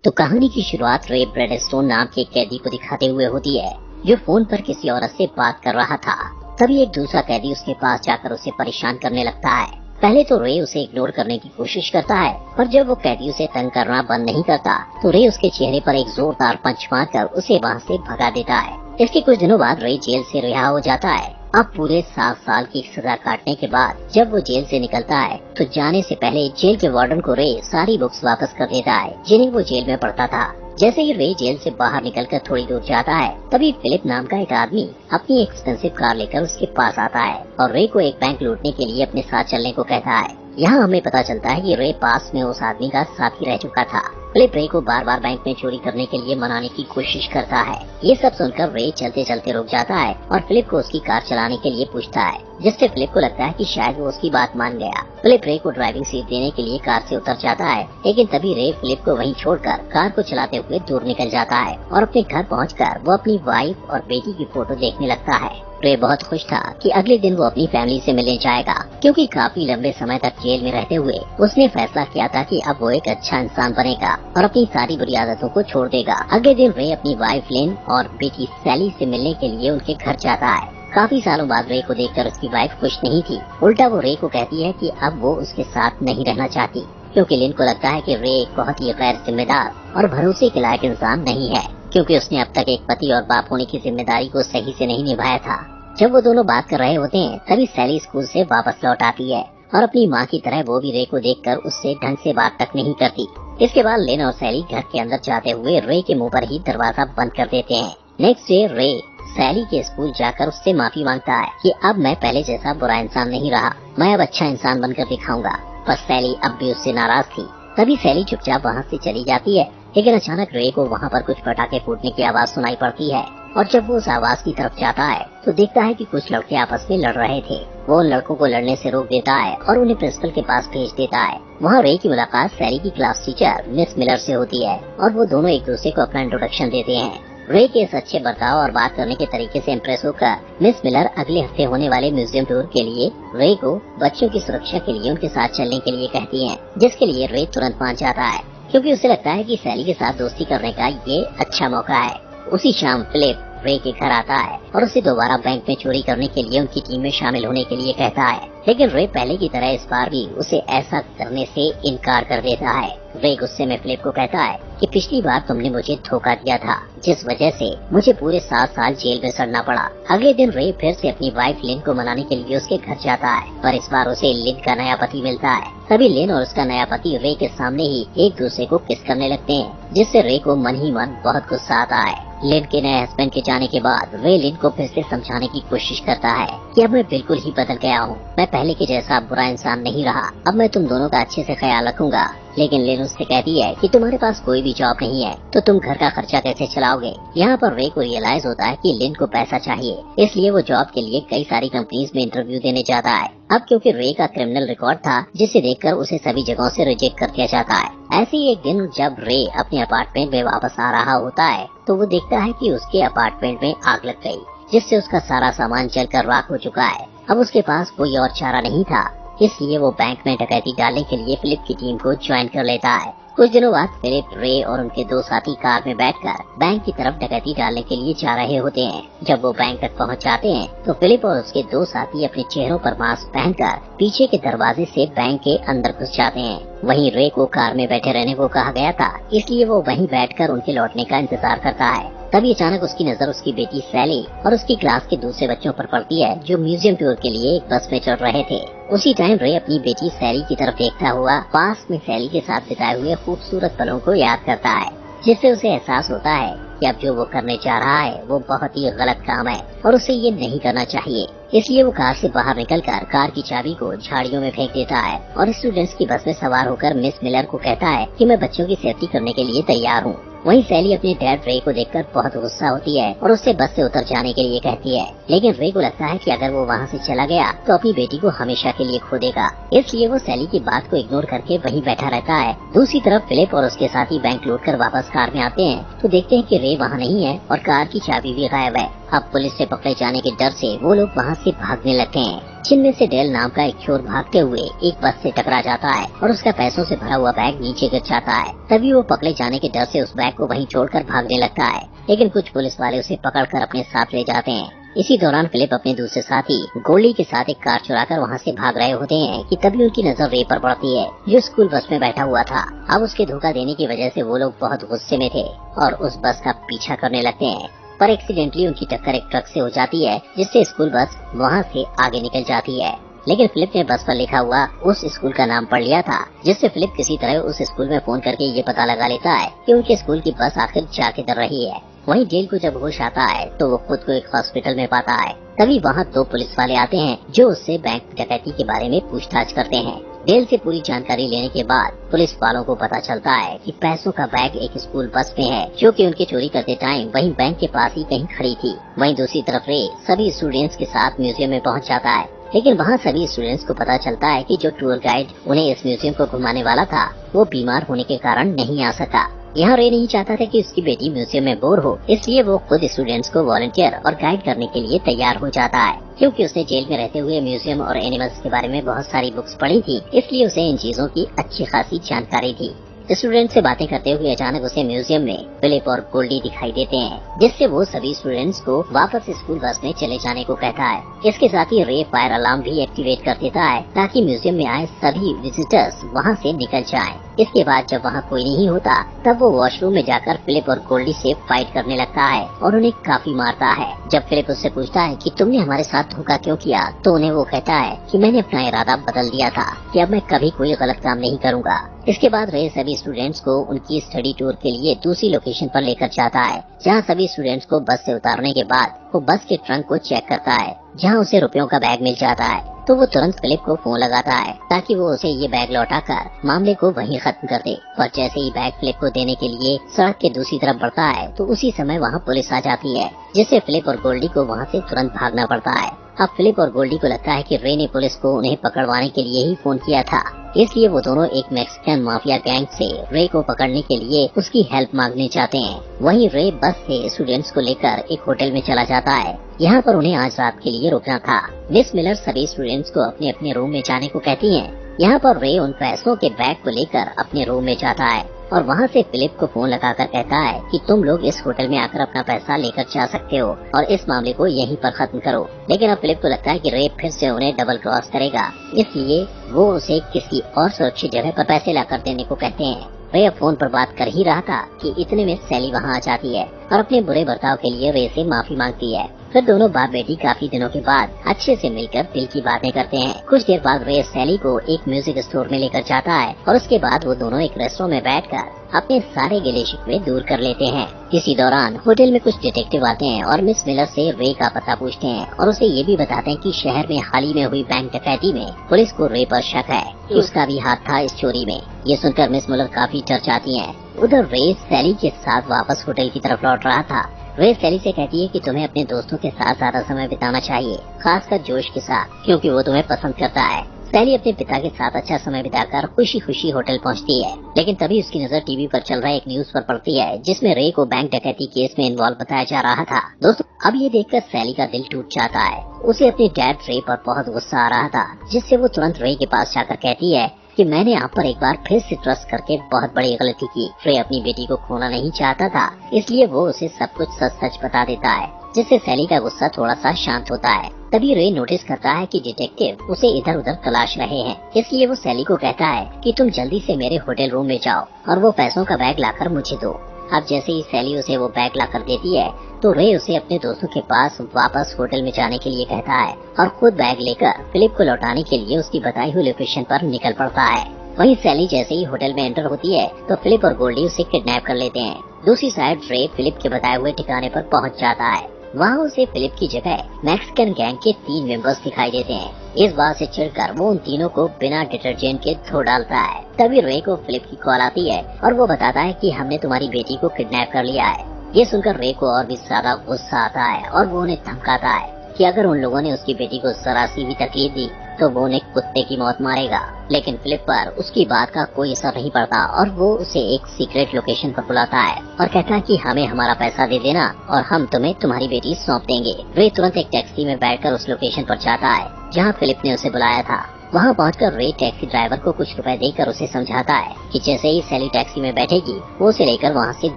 तो कहानी की शुरुआत रे ब्रेडस्टोन नाम के कैदी को दिखाते हुए होती है, जो फोन पर किसी औरत से बात कर रहा था। तभी एक दूसरा कैदी उसके पास जाकर उसे परेशान करने लगता है। पहले तो रे उसे इग्नोर करने की कोशिश करता है, पर जब वो कैदी उसे तंग करना बंद नहीं करता तो रे उसके चेहरे पर एक जोरदार पंच मारकर उसे वहाँ से भगा देता है। इसके कुछ दिनों बाद रे जेल से रिहा हो जाता है। अब पूरे 7 साल की सजा काटने के बाद जब वो जेल से निकलता है तो जाने से पहले जेल के वार्डन को रे सारी बुक्स वापस कर देता है जिन्हें वो जेल में पढ़ता था। जैसे ही रे जेल से बाहर निकलकर थोड़ी दूर जाता है, तभी फिलिप नाम का एक आदमी अपनी एक्सपेंसिव कार लेकर उसके पास आता है और रे को एक बैंक लूटने के लिए अपने साथ चलने को कहता है। यहाँ हमें पता चलता है कि रे पास में उस आदमी का साथी रह चुका था। फिलिप रे को बार बार बैंक में चोरी करने के लिए मनाने की कोशिश करता है। ये सब सुनकर रे चलते चलते रुक जाता है और फिलिप को उसकी कार चलाने के लिए पूछता है, जिससे फिलिप को लगता है कि शायद वो उसकी बात मान गया। फिलिप रे को ड्राइविंग सीट देने के लिए कार से उतर जाता है, लेकिन तभी रे फिलिप को वहीं छोड़कर कार को चलाते हुए दूर निकल जाता है और अपने घर पहुंचकर वो अपनी वाइफ और बेटी की फोटो देखने लगता है। रे बहुत खुश था कि अगले दिन वो अपनी फैमिली से मिलने जाएगा, क्योंकि काफी लंबे समय तक जेल में रहते हुए उसने फैसला किया था कि अब वो एक अच्छा इंसान बनेगा और अपनी सारी बुरी आदतों को छोड़ देगा। अगले दिन रे अपनी वाइफ लिन और बेटी सैली से मिलने के लिए उनके घर जाता है। काफी सालों बाद रे को देखकर उसकी वाइफ खुश नहीं थी। उल्टा वो रे को कहती है कि अब वो उसके साथ नहीं रहना चाहती, क्योंकि लिन को लगता है कि रे एक बहुत ही गैर जिम्मेदार और भरोसे के लायक इंसान नहीं है, क्योंकि उसने अब तक एक पति और बाप होने की जिम्मेदारी को सही से नहीं निभाया था। जब वो दोनों बात कर रहे होते हैं, तभी सैली स्कूल से वापस लौट आती है और अपनी माँ की तरह वो भी रे को देखकर उससे ढंग से बात तक नहीं करती। इसके बाद लिन और सैली घर के अंदर जाते हुए रे के मुंह पर ही दरवाजा बंद कर देते हैं। नेक्स्ट डे रे सैली के स्कूल जाकर उससे माफी मांगता है कि अब मैं पहले जैसा बुरा इंसान नहीं रहा, मैं अब अच्छा इंसान बनकर दिखाऊंगा। पर सैली अब भी उससे नाराज थी। तभी सैली चुपचाप वहाँ से चली जाती है, लेकिन अचानक रे को वहाँ पर कुछ पटाखे फूटने की आवाज सुनाई पड़ती है और जब वो उस आवाज की तरफ जाता है तो देखता है कि कुछ लड़के आपस में लड़ रहे थे। वो उन लड़कों को लड़ने से रोक देता है और उन्हें प्रिंसिपल के पास भेज देता है। वहाँ रे की मुलाकात सैली की क्लास टीचर मिस मिलर से होती है और वो दोनों एक दूसरे को अपना इंट्रोडक्शन देते हैं। रे के इस अच्छे बर्ताव और बात करने के तरीके से इम्प्रेस होकर मिस मिलर अगले हफ्ते होने वाले म्यूजियम टूर के लिए रे को बच्चों की सुरक्षा के लिए उनके साथ चलने के लिए कहती हैं, जिसके लिए रे तुरंत मान जाता है, क्योंकि उसे लगता है कि सैली के साथ दोस्ती करने का ये अच्छा मौका है। उसी शाम फिलिप रे के घर आता है और उसे दोबारा बैंक में चोरी करने के लिए उनकी टीम में शामिल होने के लिए कहता है, लेकिन रे पहले की तरह इस बार भी उसे ऐसा करने से इनकार कर देता है। रे गुस्से में फिलिप को कहता है कि पिछली बार तुमने मुझे धोखा दिया था, जिस वजह से मुझे पूरे 7 साल जेल में सड़ना पड़ा। अगले दिन रे फिर से अपनी वाइफ लिन को मनाने के लिए उसके घर जाता है, पर इस बार उसे लिन का नया पति मिलता है। तभी लिन और उसका नया पति रे के सामने ही एक दूसरे को किस करने लगते हैं, जिससे रे को मन ही मन बहुत गुस्सा आता है। लिन के नए हस्बैंड के जाने के बाद रे लिन को फिर से समझाने की कोशिश करता है कि अब मैं बिल्कुल ही बदल गया हूँ, मैं पहले के जैसा बुरा इंसान नहीं रहा, अब मैं तुम दोनों का अच्छे से ख्याल रखूंगा। लेकिन लिन उससे कहती है कि तुम्हारे पास कोई भी जॉब नहीं है तो तुम घर का खर्चा कैसे चलाओगे। यहाँ पर रे को रियलाइज होता है कि लिन को पैसा चाहिए, इसलिए वो जॉब के लिए कई सारी कंपनीज में इंटरव्यू देने जाता है। अब क्योंकि रे का क्रिमिनल रिकॉर्ड था, जिसे देखकर उसे सभी जगहों से रिजेक्ट कर दिया जाता है। ऐसे ही एक दिन जब रे अपने अपार्टमेंट में वापस आ रहा होता है तो वो देखता है कि उसके अपार्टमेंट में आग लग गई, जिससे उसका सारा सामान जलकर राख हो चुका है। अब उसके पास कोई और चारा नहीं था, इसलिए वो बैंक में डकैती डालने के लिए फिलिप की टीम को ज्वाइन कर लेता है। कुछ दिनों बाद फिलिप, रे और उनके 2 साथी कार में बैठकर बैंक की तरफ डकैती डालने के लिए जा रहे होते हैं। जब वो बैंक तक पहुंच जाते हैं तो फिलिप और उसके 2 साथी अपने चेहरों पर मास्क पहनकर पीछे के दरवाजे से बैंक के अंदर घुस जाते हैं। वहीं रे को कार में बैठे रहने को कहा गया था, इसलिए वो वहीं बैठकर उनके लौटने का इंतजार करता है। तभी अचानक उसकी नजर उसकी बेटी सैली और उसकी क्लास के दूसरे बच्चों पर पड़ती है, जो म्यूजियम टूर के लिए एक बस में चढ़ रहे थे। उसी टाइम रे अपनी बेटी सैली की तरफ देखता हुआ पास में सैली के साथ बिताए हुए खूबसूरत पलों को याद करता है, जिससे उसे एहसास होता है कि अब जो वो करने जा रहा है वो बहुत ही गलत काम है और उसे ये नहीं करना चाहिए। इसलिए वो कार से बाहर निकलकर कार की चाबी को झाड़ियों में फेंक देता है और स्टूडेंट्स की बस में सवार होकर मिस मिलर को कहता है कि मैं बच्चों की सेफ्टी करने के लिए तैयार हूँ। वहीं सैली अपने डैड रे को देखकर बहुत गुस्सा होती है और उससे बस से उतर जाने के लिए कहती है, लेकिन रे को लगता है कि अगर वो वहाँ से चला गया तो अपनी बेटी को हमेशा के लिए खो देगा, इसलिए वो सैली की बात को इग्नोर करके वहीं बैठा रहता है। दूसरी तरफ फिलिप और उसके साथी बैंक लूट कर वापस कार में आते हैं तो देखते हैं कि रे वहाँ नहीं है और कार की चाबी भी गायब है। अब पुलिस से पकड़े जाने के डर से वो लोग वहाँ से भागने लगते हैं। जिनमें से डेल नाम का एक चोर भागते हुए एक बस से टकरा जाता है और उसका पैसों से भरा हुआ बैग नीचे गिर जाता है। तभी वो पकड़े जाने के डर से उस बैग को वहीं छोड़कर भागने लगता है, लेकिन कुछ पुलिस वाले उसे पकड़कर अपने साथ ले जाते हैं। इसी दौरान फिलिप अपने दूसरे साथी गोल्डी के साथ एक कार चुराकर वहाँ से भाग रहे होते हैं कि तभी उनकी नजर रे पर पड़ती है, जो स्कूल बस में बैठा हुआ था। अब उसके धोखा देने की वजह से वो लोग बहुत गुस्से में थे और उस बस का पीछा करने लगते हैं, पर एक्सीडेंटली उनकी टक्कर एक ट्रक से हो जाती है, जिससे स्कूल बस वहाँ से आगे निकल जाती है। लेकिन फिलिप ने बस पर लिखा हुआ उस स्कूल का नाम पढ़ लिया था, जिससे फिलिप किसी तरह उस स्कूल में फोन करके ये पता लगा लेता है कि उनके स्कूल की बस आखिर जा किधर रही है। वहीं डेल को जब होश आता है तो वो खुद को एक हॉस्पिटल में पाता है। तभी वहाँ 2 पुलिस वाले आते हैं जो उससे बैंक डकैती के बारे में पूछताछ करते हैं। डेल से पूरी जानकारी लेने के बाद पुलिस वालों को पता चलता है कि पैसों का बैग एक स्कूल बस में है, जो कि उनके चोरी करते टाइम वहीं बैंक के पास ही कहीं खड़ी थी। वहीं दूसरी तरफ रे सभी स्टूडेंट्स के साथ म्यूजियम में पहुंच जाता है, लेकिन वहाँ सभी स्टूडेंट्स को पता चलता है कि जो टूर गाइड उन्हें इस म्यूजियम को घुमाने वाला था वो बीमार होने के कारण नहीं आ सका। यहाँ रे नहीं चाहता था कि उसकी बेटी म्यूजियम में बोर हो, इसलिए वो खुद स्टूडेंट्स को वॉलंटियर और गाइड करने के लिए तैयार हो जाता है। क्योंकि उसने जेल में रहते हुए म्यूजियम और एनिमल्स के बारे में बहुत सारी बुक्स पढ़ी थी, इसलिए उसे इन चीजों की अच्छी खासी जानकारी थी। स्टूडेंट से बातें करते हुए अचानक उसे म्यूजियम में फिलिप और गोल्डी दिखाई देते हैं, जिससे वो सभी स्टूडेंट्स को वापस स्कूल बस में चले जाने को कहता है। इसके साथ ही रे फायर अलार्म भी एक्टिवेट कर देता है ताकि म्यूजियम में आए सभी विजिटर्स वहाँ से निकल जाएं। इसके बाद जब वहाँ कोई नहीं होता तब वो वॉशरूम में जाकर फिलिप और गोल्डी से फाइट करने लगता है और उन्हें काफी मारता है। जब फिलिप उससे पूछता है कि तुमने हमारे साथ धोखा क्यों किया, तो उन्हें वो कहता है कि मैंने अपना इरादा बदल दिया था कि अब मैं कभी कोई गलत काम नहीं करूँगा। इसके बाद रे सभी स्टूडेंट्स को उनकी स्टडी टूर के लिए दूसरी लोकेशन पर लेकर जाता है, जहाँ सभी स्टूडेंट्स को बस से उतारने के बाद वो बस के ट्रंक को चेक करता है, जहाँ उसे रुपयों का बैग मिल जाता है। तो वो तुरंत फिलिप को फोन लगाता है ताकि वो उसे ये बैग लौटाकर मामले को वहीं खत्म कर दे। और जैसे ही बैग फिलिप को देने के लिए सड़क के दूसरी तरफ बढ़ता है तो उसी समय वहाँ पुलिस आ जाती है, जिससे फिलिप और गोल्डी को वहाँ से तुरंत भागना पड़ता है। अब फिलिप और गोल्डी को लगता है कि रे ने पुलिस को उन्हें पकड़वाने के लिए ही फोन किया था, इसलिए वो दोनों एक मैक्सिकन माफिया गैंग से रे को पकड़ने के लिए उसकी हेल्प मांगने चाहते हैं। वहीं रे बस से स्टूडेंट्स को लेकर एक होटल में चला जाता है। यहाँ पर उन्हें आज रात के लिए रुकना था। मिस मिलर सभी स्टूडेंट्स को अपने अपने रूम में जाने को कहती है। यहाँ पर रे उन पैसों के बैग को लेकर अपने रूम में जाता है और वहाँ से फिलिप को फोन लगाकर कहता है कि तुम लोग इस होटल में आकर अपना पैसा लेकर जा सकते हो और इस मामले को यहीं पर खत्म करो। लेकिन अब फिलिप को लगता है कि रे फिर से उन्हें डबल क्रॉस करेगा, इसलिए वो उसे किसी और सुरक्षित जगह पर पैसे लाकर देने को कहते हैं। रे फोन पर बात कर ही रहा था कि इतने में सैली वहाँ आ जाती है और अपने बुरे बर्ताव के लिए रे से माफी मांगती है। फिर दोनों बाप बेटी काफी दिनों के बाद अच्छे से मिलकर दिल की बातें करते हैं। कुछ देर बाद रे सैली को एक म्यूजिक स्टोर में लेकर जाता है और उसके बाद वो दोनों एक रेस्टोरेंट में बैठकर अपने सारे गिले शिकवे दूर कर लेते हैं। इसी दौरान होटल में कुछ डिटेक्टिव आते हैं और मिस मिलर से रे का पता पूछते हैं और उसे ये भी बताते हैं कि शहर में हाल ही में हुई बैंक डकैती में पुलिस को रे पर शक है कि उसका भी हाथ था इस चोरी में। ये सुनकर मिस मिलर काफी डर जाती है। उधर रे सैली के साथ वापस होटल की तरफ लौट रहा था। रे सैली से कहती है कि तुम्हें अपने दोस्तों के साथ ज्यादा समय बिताना चाहिए, खासकर जोश के साथ, क्योंकि वो तुम्हें पसंद करता है। सैली अपने पिता के साथ अच्छा समय बिताकर खुशी खुशी होटल पहुंचती है, लेकिन तभी उसकी नजर टीवी पर चल रहा एक न्यूज पर पड़ती है जिसमें रे को बैंक डकैती केस में इन्वॉल्व बताया जा रहा था। दोस्तों, अब ये देखकर सैली का दिल टूट जाता है। उसे अपने डैड रे पर बहुत गुस्सा आ रहा था, जिससे वो तुरंत रे के पास जाकर कहती है कि मैंने आप पर एक बार फिर से ट्रस्ट करके बहुत बड़ी गलती की। रे अपनी बेटी को खोना नहीं चाहता था, इसलिए वो उसे सब कुछ सच सच बता देता है, जिससे सैली का गुस्सा थोड़ा सा शांत होता है। तभी रे नोटिस करता है कि डिटेक्टिव उसे इधर उधर तलाश रहे हैं, इसलिए वो सैली को कहता है कि तुम जल्दी से मेरे होटल रूम में जाओ और वो पैसों का बैग लाकर मुझे दो। अब जैसे ही सैली उसे वो बैग लाकर देती है तो रे उसे अपने दोस्तों के पास वापस होटल में जाने के लिए कहता है और खुद बैग लेकर फिलिप को लौटाने के लिए उसकी बताई हुई लोकेशन पर निकल पड़ता है। वहीं सैली जैसे ही होटल में एंटर होती है तो फिलिप और गोल्डी उसे किडनैप कर लेते हैं। दूसरी साइड रे फिलिप के बताए हुए ठिकाने पर पहुंच जाता है। वहाँ उसे फिलिप की जगह मैक्सिकन गैंग के 3 मेंबर्स दिखाई देते हैं। इस बात से चिढ़कर वो उन तीनों को बिना डिटर्जेंट के धो डालता है। तभी रे को फिलिप की कॉल आती है और वो बताता है कि हमने तुम्हारी बेटी को किडनैप कर लिया है। ये सुनकर रे को और भी ज्यादा गुस्सा आता है और वो उन्हें धमकाता है कि अगर उन लोगों ने उसकी बेटी को जरा सी भी तकलीफ दी तो वो उन्हें कुत्ते की मौत मारेगा। लेकिन फिलिप पर उसकी बात का कोई असर नहीं पड़ता और वो उसे एक सीक्रेट लोकेशन पर बुलाता है और कहता है कि हमें हमारा पैसा दे देना और हम तुम्हें तुम्हारी बेटी सौंप देंगे। रे तुरंत एक टैक्सी में बैठकर उस लोकेशन पर जाता है, जहाँ फिलिप ने उसे बुलाया था। वहाँ पहुंचकर रे टैक्सी ड्राइवर को कुछ रुपए देकर उसे समझाता है कि जैसे ही सैली टैक्सी में बैठेगी वो उसे लेकर वहाँ से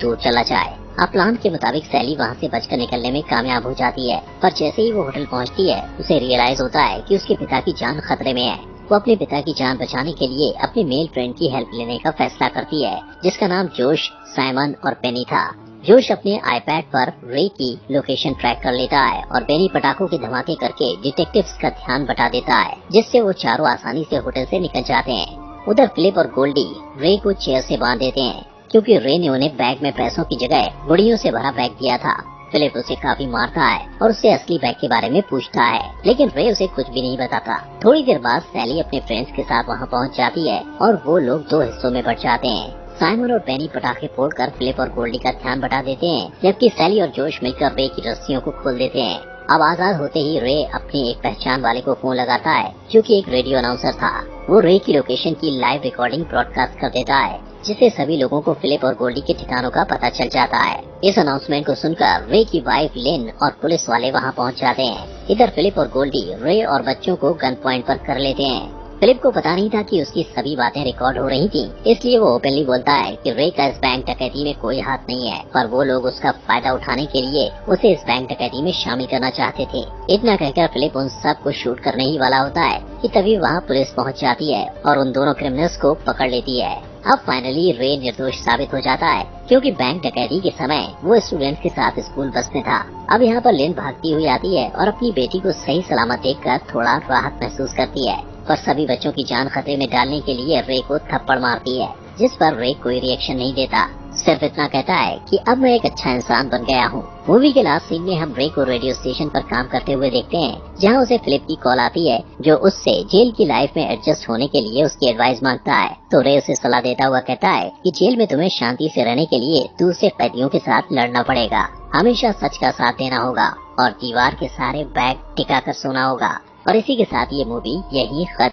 दूर चला जाए। अब प्लान के मुताबिक सैली वहाँ से बचकर निकलने में कामयाब हो जाती है, पर जैसे ही वो होटल पहुँचती है उसे रियलाइज होता है कि उसके पिता की जान खतरे में है। वो अपने पिता की जान बचाने के लिए अपने मेल फ्रेंड की हेल्प लेने का फैसला करती है, जिसका नाम जोश, साइमन और पेनी था। जोश अपने आईपैड पर रे की लोकेशन ट्रैक कर लेता है और पेनी पटाखों के धमाके करके डिटेक्टिव्स का ध्यान बटा देता है, जिससे वो चारों आसानी से होटल से निकल जाते हैं। उधर फिलिप और गोल्डी रे को चेयर से बांध देते हैं, क्योंकि रे ने उन्हें बैग में पैसों की जगह गुड़ियों से भरा बैग दिया था। फिलिप उसे काफी मारता है और उससे असली बैग के बारे में पूछता है, लेकिन रे उसे कुछ भी नहीं बताता। थोड़ी देर बाद सैली अपने फ्रेंड्स के साथ वहाँ पहुँच जाती है और वो लोग दो हिस्सों में बढ़ जाते हैं। साइमन और पेनी पटाखे फोड़कर फिलिप और गोल्डी का ध्यान बटा देते हैं, जबकि सैली और जोश मिलकर रे की रस्सियों को खोल देते हैं। अब आजाद होते ही रे अपने एक पहचान वाले को फोन लगाता है, जो कि एक रेडियो अनाउंसर था। वो रे की लोकेशन की लाइव रिकॉर्डिंग ब्रॉडकास्ट कर देता है, जिससे सभी लोगों को फिलिप और गोल्डी के ठिकानों का पता चल जाता है। इस अनाउंसमेंट को सुनकर रे की वाइफ लिन और पुलिस वाले वहाँ पहुँच जाते हैं। इधर फिलिप और गोल्डी रे और बच्चों को गन पॉइंट पर कर लेते हैं। फिलिप को पता नहीं था कि उसकी सभी बातें रिकॉर्ड हो रही थी, इसलिए वो ओपनली बोलता है कि रे का इस बैंक डकैती में कोई हाथ नहीं है, पर वो लोग उसका फायदा उठाने के लिए उसे इस बैंक डकैती में शामिल करना चाहते थे। इतना कहकर फिलिप उन सब को शूट करने ही वाला होता है कि तभी वहाँ पुलिस पहुँच जाती है और उन दोनों क्रिमिनल्स को पकड़ लेती है। अब फाइनली रे निर्दोष साबित हो जाता है, क्योंकि बैंक डकैती के समय वो स्टूडेंट्स के साथ स्कूल बस में था। अब यहाँ पर लिन भागती हुई आती है और अपनी बेटी को सही सलामत देखकर थोड़ा राहत महसूस करती है, पर सभी बच्चों की जान खतरे में डालने के लिए रे को थप्पड़ मारती है, जिस पर रे कोई रिएक्शन नहीं देता, सिर्फ इतना कहता है कि अब मैं एक अच्छा इंसान बन गया हूँ। मूवी के लास्ट सीन में हम रे को रेडियो स्टेशन पर काम करते हुए देखते हैं, जहाँ उसे फिलिप की कॉल आती है, जो उससे जेल की लाइफ में एडजस्ट होने के लिए उसकी एडवाइस मांगता है। तो रे उसे सलाह देता हुआ कहता है कि जेल में तुम्हें शांति से रहने के लिए दूसरे कैदियों के साथ लड़ना पड़ेगा, हमेशा सच का साथ देना होगा और दीवार के सारे बैग टिका कर सोना होगा। और इसी के साथ ये मूवी यही खत्म।